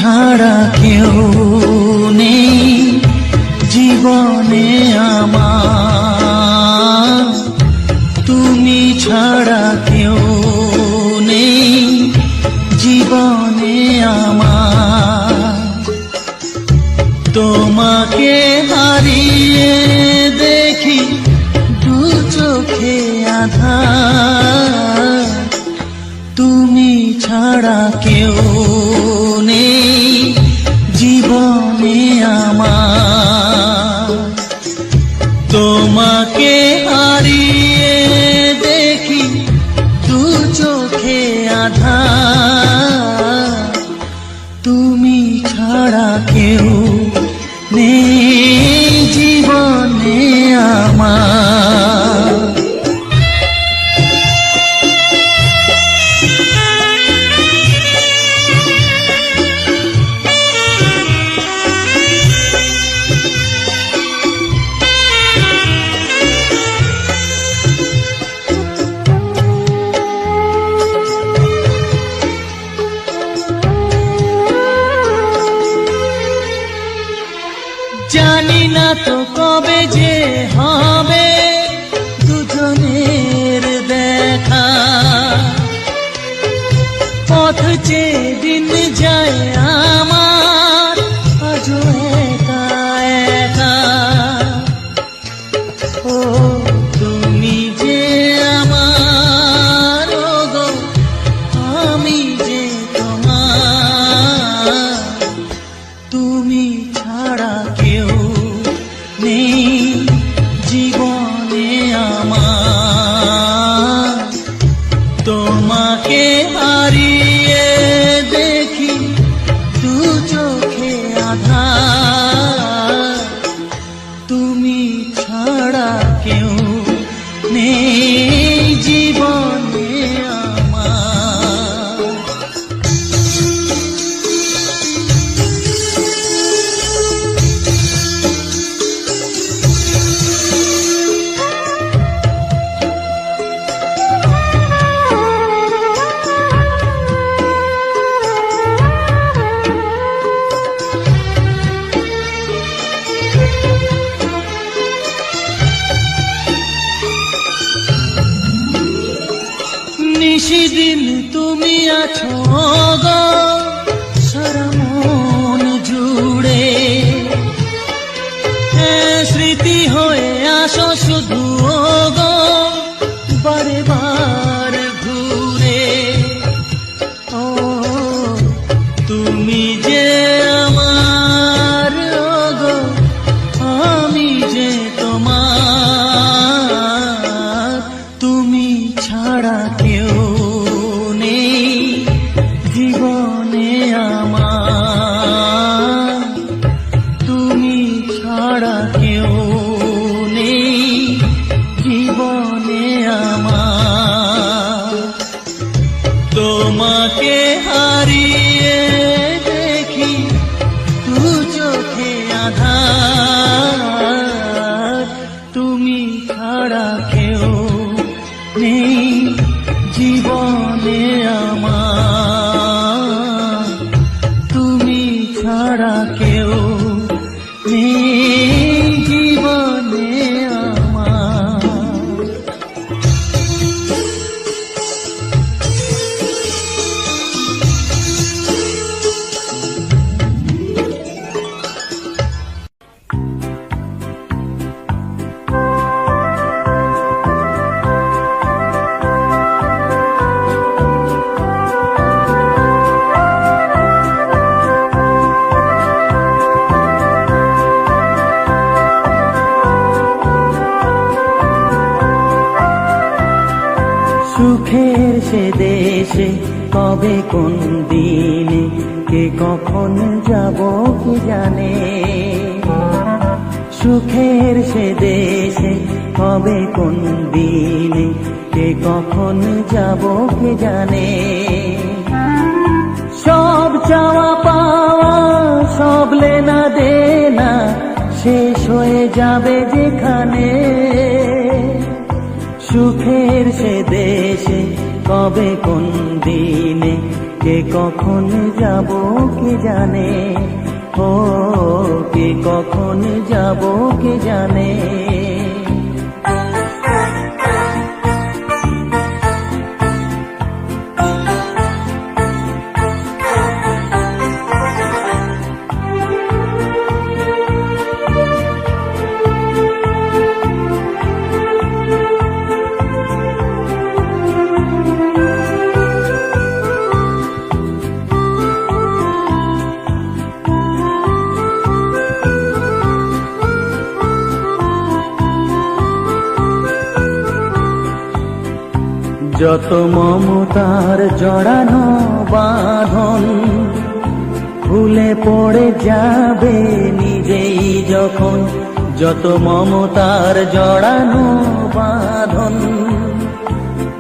ছাড়া কেউ নেই জীবনে আমার, তুমি ছাড়া কেউ নেই জীবনে আমার। তোমাকে হারিয়ে দেখি দু চোখে আঁধার, তুমি ছাড়া কেউ নেই জীবনে আমার। তোমাকে হারিয়ে দেখি দু চোখে আঁধার, তুমি ছাড়া কেউ নেই জীবনে আমার। জানি না তো কবে যে হবে দুজনের দেখা, পথ চেয়ে দিন যায় আমার আজও একা একা। ও তুমি যে আমার, গো আমি যে তোমার, তুমি ছাড়া কেউ নেই জীবনে আমার। তোমাকে হারিয়ে দেখি দু চোখে আঁধার, তুমি ছাড়া কেউ নেই জীবনে আমার। নিশিদিন তুমি আছো গো সারা মন জুড়ে, স্মৃতি হয়ে আসো শুধু গো বারে বার ঘুরে। ও তুমি যে আমার, গো আমি যে তোমার, তুমি ছাড়া কেউ নেই জীবনে আমার। তুমি ছাড়া কেউ নেই জীবনে আমার। তোমাকে হারিয়ে দেখি দু চোখে আঁধার, তুমি ছাড়া কেউ নেই জীবনে আমার। তুমি ছাড়া কেউ নেই জীবনে আমার। সুখের সে দেশে কবে কোন দিনে কে কখন যাব কি জানে, সুখের সে দেশে কবে কোন দিনে কে কখন যাব কে জানে। সব চাওয়া পাওয়া সব লেনা দেনা শেষ হয়ে যাবে যেখানে, সুখের সে দেশে কবে কোন দিনে কে কখন যাব কে জানে, ও কে কখন যাব কে জানে। যত মমতার জড়ানো বাঁধন খুলে পড়ে যাবে নিজেই যখন, যত মমতার জড়ানো বাঁধন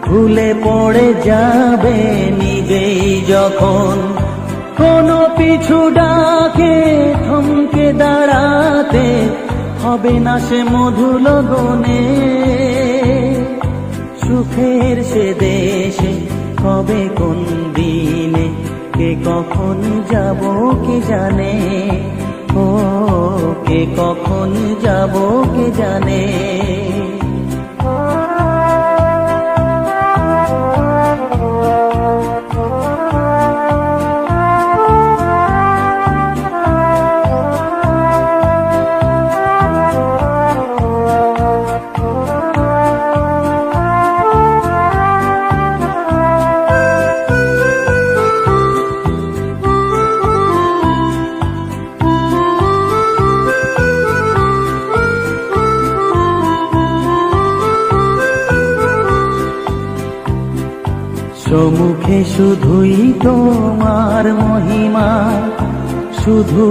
খুলে পড়ে যাবে নিজেই যখন, কোনো পিছু ডাকে থমকে দাঁড়াতে হবে না সে মধুর লগনে। সুখের সে দেশে কবে কোন দিনে কে কখন যাব কে জানে, ও কে কখন যাব কে জানে। সম্মুখে শুধুই তোমার মহিমা, শুধু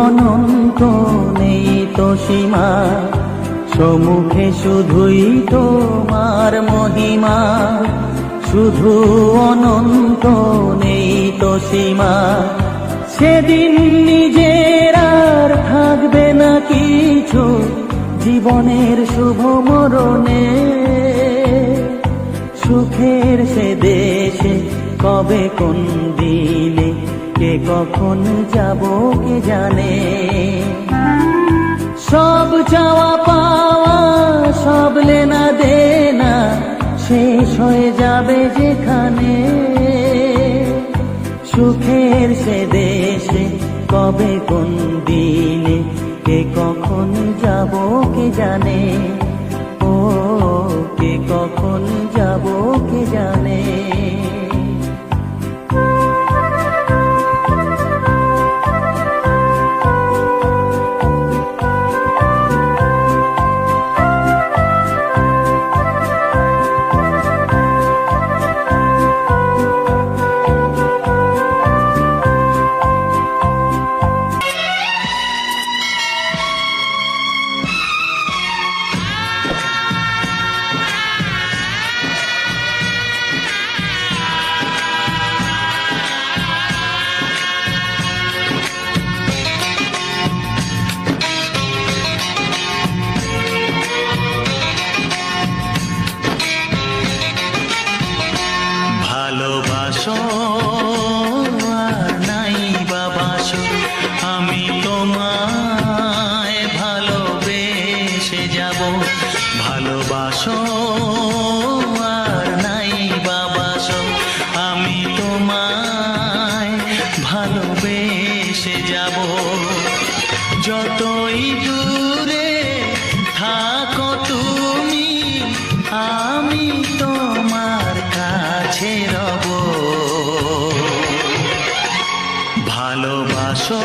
অনন্ত নেই তো সীমা। সম্মুখে শুধুই তোমার মহিমা, শুধু অনন্ত নেই তো সীমা। সেদিন নিজের আর থাকবে না কিছু জীবনের শুভ মরণে। সুখের সে দেশে কবে কোন দিনে কে কখন যাব কে জানে। সব চাওয়া পাওয়া সব লেনা দেনা শেষ হয়ে যাবে যেখানে। সুখের সে দেশে কবে কোন দিনে কে কখন যাব কে জানে, ও কে কখন যাব কে জানে। ভালোবাসো আর নাই বাবাসো, আমি তোমায় ভালোবেসে যাব। ভালোবাসো আর নাই বাবাসো, আমি তোমায় ভালোবেসে যাব। যতই দূরে থাকো তুমি, আমি তোমার কাছে রব। ভালোবাসো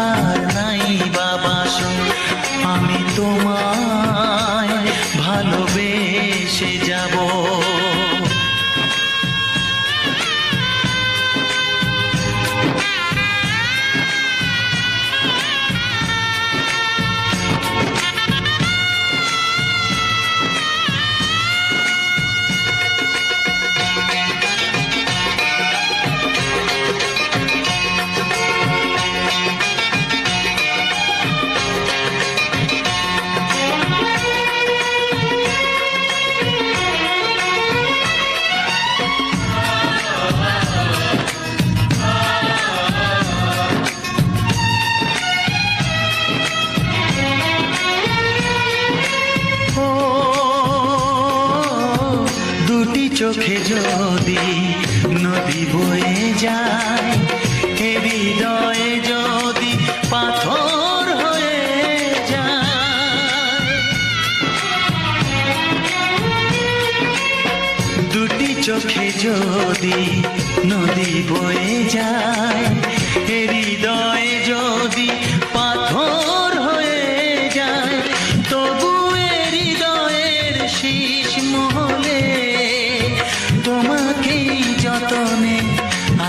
আর নাই বাবাসো, আমি তোমায় ভালোবেসে যাব। চোখে যদি নদী বয়ে যায়, এ হৃদয়ে যদি পাথর হয়ে যায়, দুটি চোখে যদি নদী বয়ে যায়, এ হৃদয়ে যদি পাথর হয়ে যায়, তবু এ হৃদয়ের শীষ মহলে তোমাকেই যতনে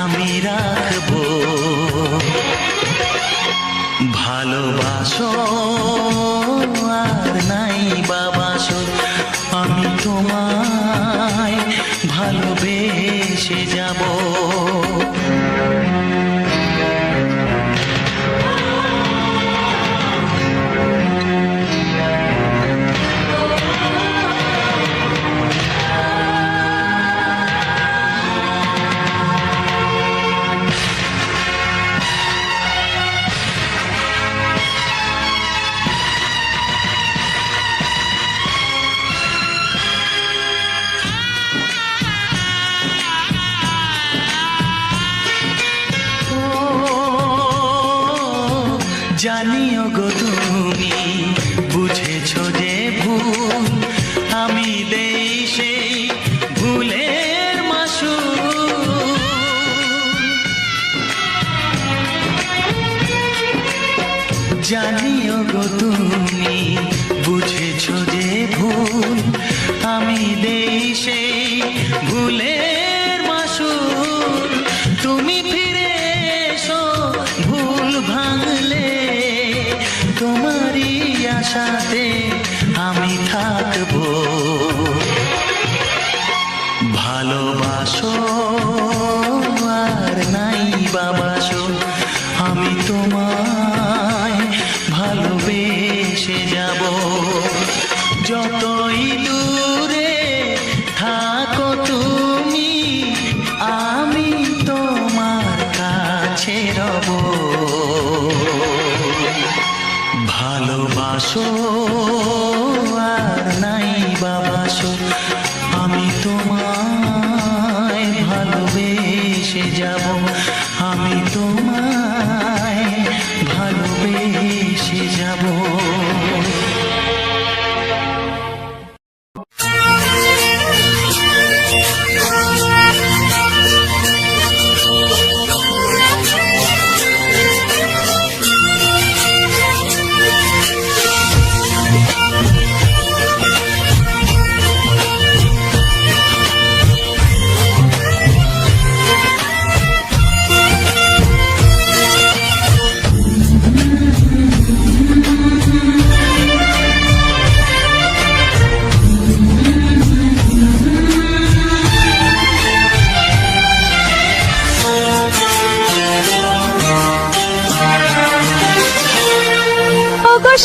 আমি রাখবো। ভালোবাসো আর নাই বাবাসো, আমি তোমায় ভালোবেসে যাব। জানিও গো তুমি বুঝেছো যে ভুল, আমি দেই সেই ভুলের মাসুল। জানিও গো তুমি বুঝেছো যে ভুল, আমি দেই সেই ভুলের মাসুল। তুমি ফিরে এসো ভুল ভাঙলে, তোমারই আশাতে আমি থাকবো। ভালোবাসো আর নাই বাবাসো, আমি তোমায় ভালোবেসে যাব। যতই দূরে থাকো তুমি, আমি তোমার কাছে রব। ভালোবাসো আর নাই বাবাসো, আমি তোমায় ভালোবেসে যাব। আমি তোমায় ভালোবেসে যাব।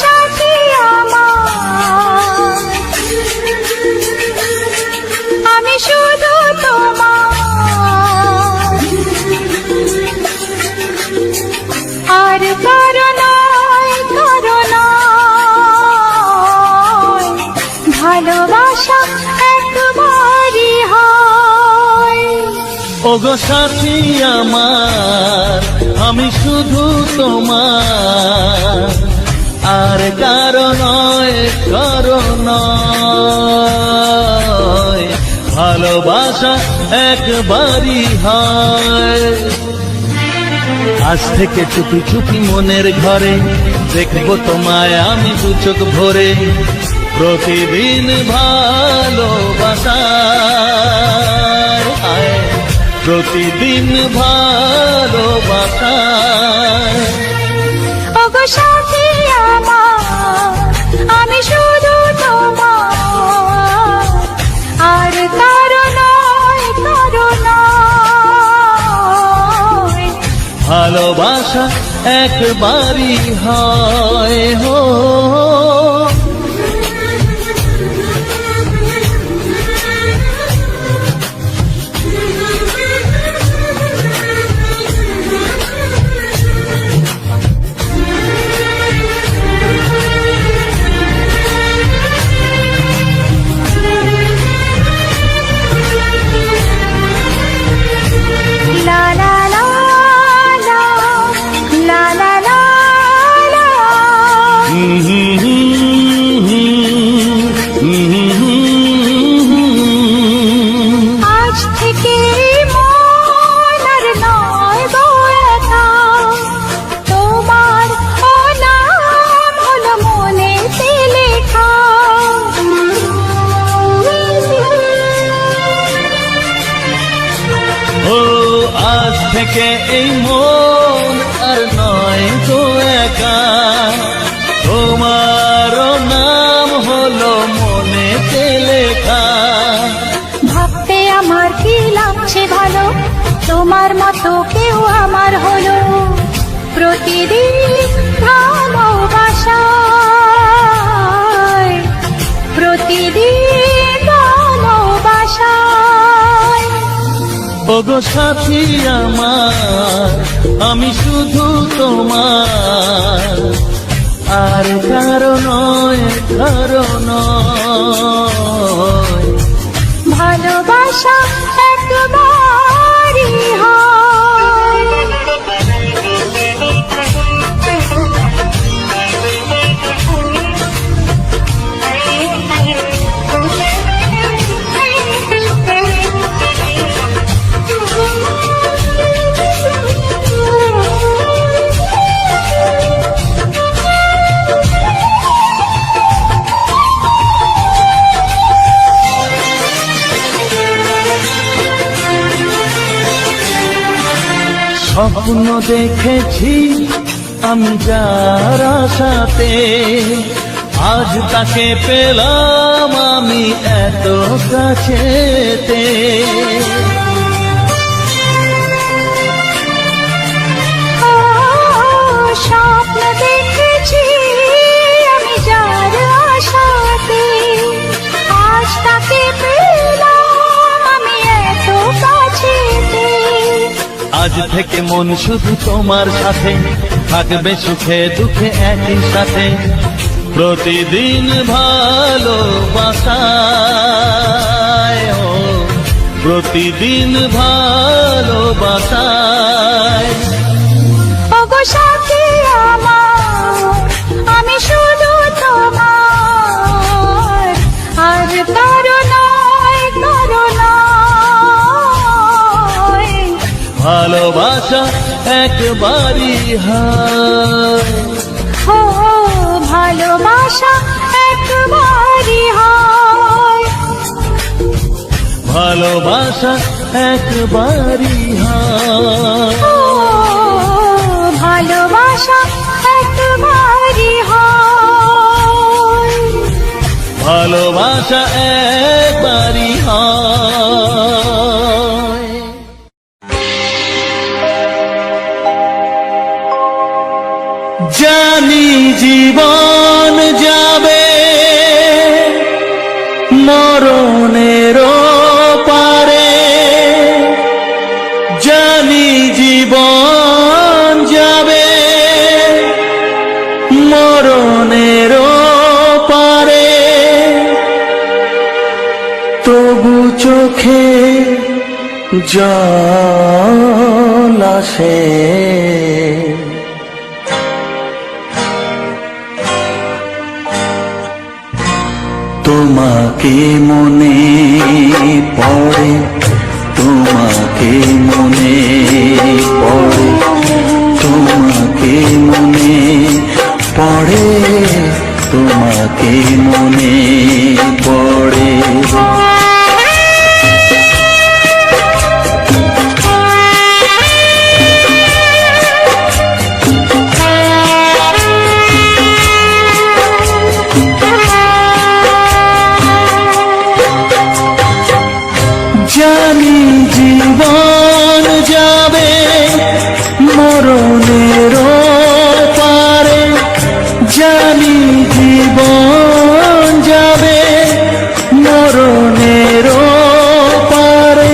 সাথী আমার, আমি শুধু তোমার, আর কারো নয়, কারো নয়, ভালোবাসা একবারই হয়। ওগো সাথী আমার, আমি শুধু তোমার, আর কারো নয়, কারো নয়, ভালোবাসা একবারই হয়। আজ থেকে চুপি চুপি মনের ঘরে দেখবো তোমায় আমি দু চোখ ভরে। প্রতিদিন ভালোবাসায়, প্রতিদিন ভালোবাসায়। ওগো সাথী আমার, আমি শুধু তোমার, আর কারো নয়, কারো নয়, ভালোবাসা একবারই হয়। হো থেকে এই মন আর নয় তো একা, তোমারও নাম হলো মনেতে লেখা। ভাবতে আমার কি লাগছে ভালো, তোমার মতো কেউ আমার হলো। প্রতিদিন ভালোবাসায়, প্রতিদিন ভালোবাসায়। ওগো সাথী আমার, আমি শুধু তোমার, আর কারো নয়, কারো নয়। ভালোবাসা একবারই হয়। স্বপ্ন দেখেছি আমি যার আশাতে, আজ তাকে পেলাম আমি এত কাছেতে। স্বপ্ন দেখেছি আমি যার আশাতে, আজ তাকে পেলাম আমি এত কাছেতে। আজ থেকে মন শুধু তোমার সাথে, থাকবে সুখে দুঃখে একই সাথে। প্রতিদিন ভালোবাসায়, ও প্রতিদিন ভালোবাসায়। ওগো সাথী আমার, আমি শুধু তোমার, আর কারো নয়, কারো নয়। ভালোবাসা একবারই হয়, ও ভালোবাসা একবারই হয়। ভালোবাসা একবারই হয়। ও ভালোবাসা একবারই হয়। ভালোবাসা একবারই হয়। জানি জীবন যাবে মরণের পারে, জানি জীবন যাবে মরণের পারে, তবু চোখে জল আসে। তোমাকে মনে পড়ে, তোমাকে মনে পড়ে, তোমাকে মনে পড়ে, তোমাকে মনে পড়ে। জানি জীবন যাবে মরণের পারে, জানি জীবন যাবে মরণের পারে,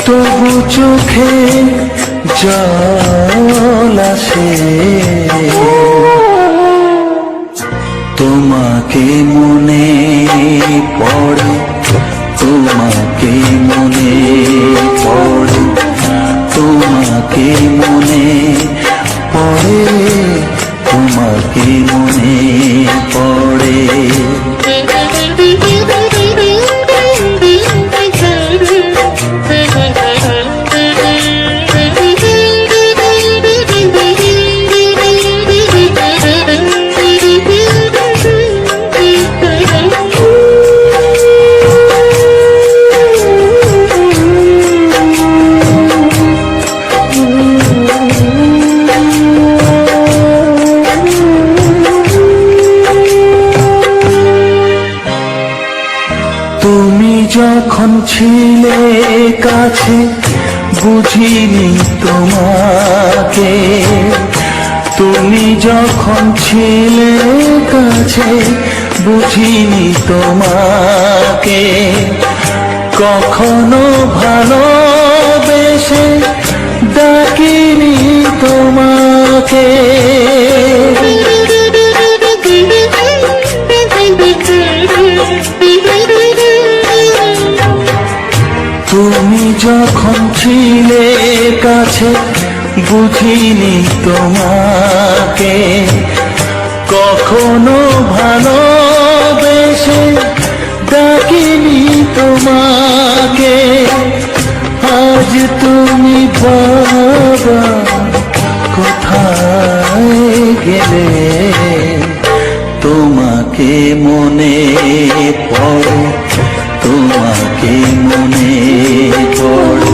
তবু চোখে জল আসে। তোমাকে মনে পড়ে, তোমাকে মনে পড়ে, তোমাকে মনে পড়ে, তোমাকে মনে পড়ে। ছিলে কাছে বুঝিনি তোমাকে, তুমি যখন ছিলে কাছে বুঝিনি তোমাকে, কখনো ভালোবেসে ডাকিনি তোমাকে। তুমি যখন ছিলে কাছে বুঝিনি তোমাকে, কখনো ভালোবেসে ডাকিনি তোমাকে। আজ তুমি বাবা কোথায় গেলে, তোমাকে মনে পড়ে, তোমাকে মনে পড়ে,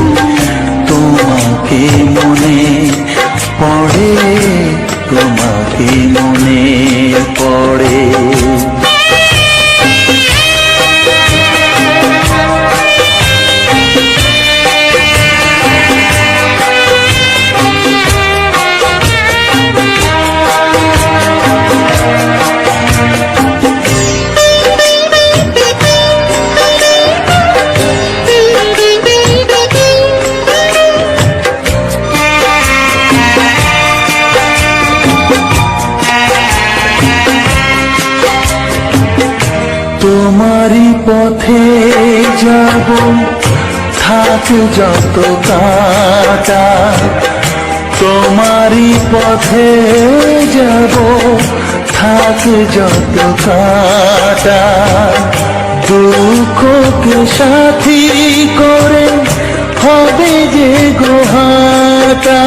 তোমাকে মনে পড়ে, তোমাকে মনে পড়ে। তোমারই পথে যাব, থাক যত কাটা, তোমারই পথে যাব, থাক যত কাটা, দুঃখকে সাথী করে হবে যে গোহাটা।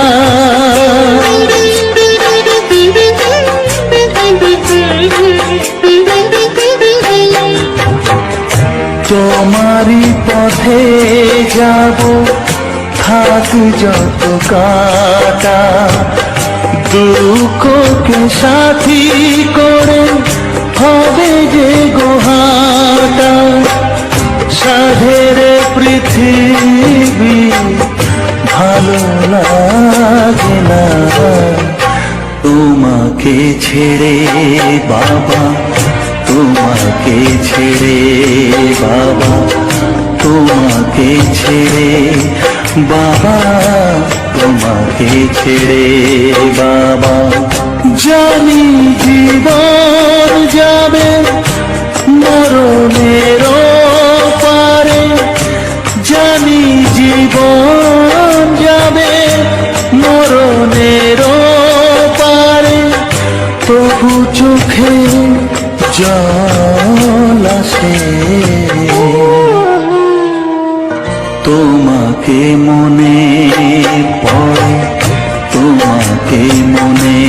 তোমারই পথে যাব, থাক যত কাটা, দুঃখকে সাথী করে হবে যে গোহাটা। সাধের পৃথিবী ভালো লাগে না, তোমাকে ছেড়ে বাবা, তোমাকে ছেড়ে বাবা, তোমাকে ছেড়ে বাবা, তোমাকে ছেড়ে বাবা। জানি জীবন যাবে মরণের পারে, জানি জীবন যাবে মরণের পারে, তবু চোখে জল আসে, তোমাকে মনে পড়ে, তোমাকে মনে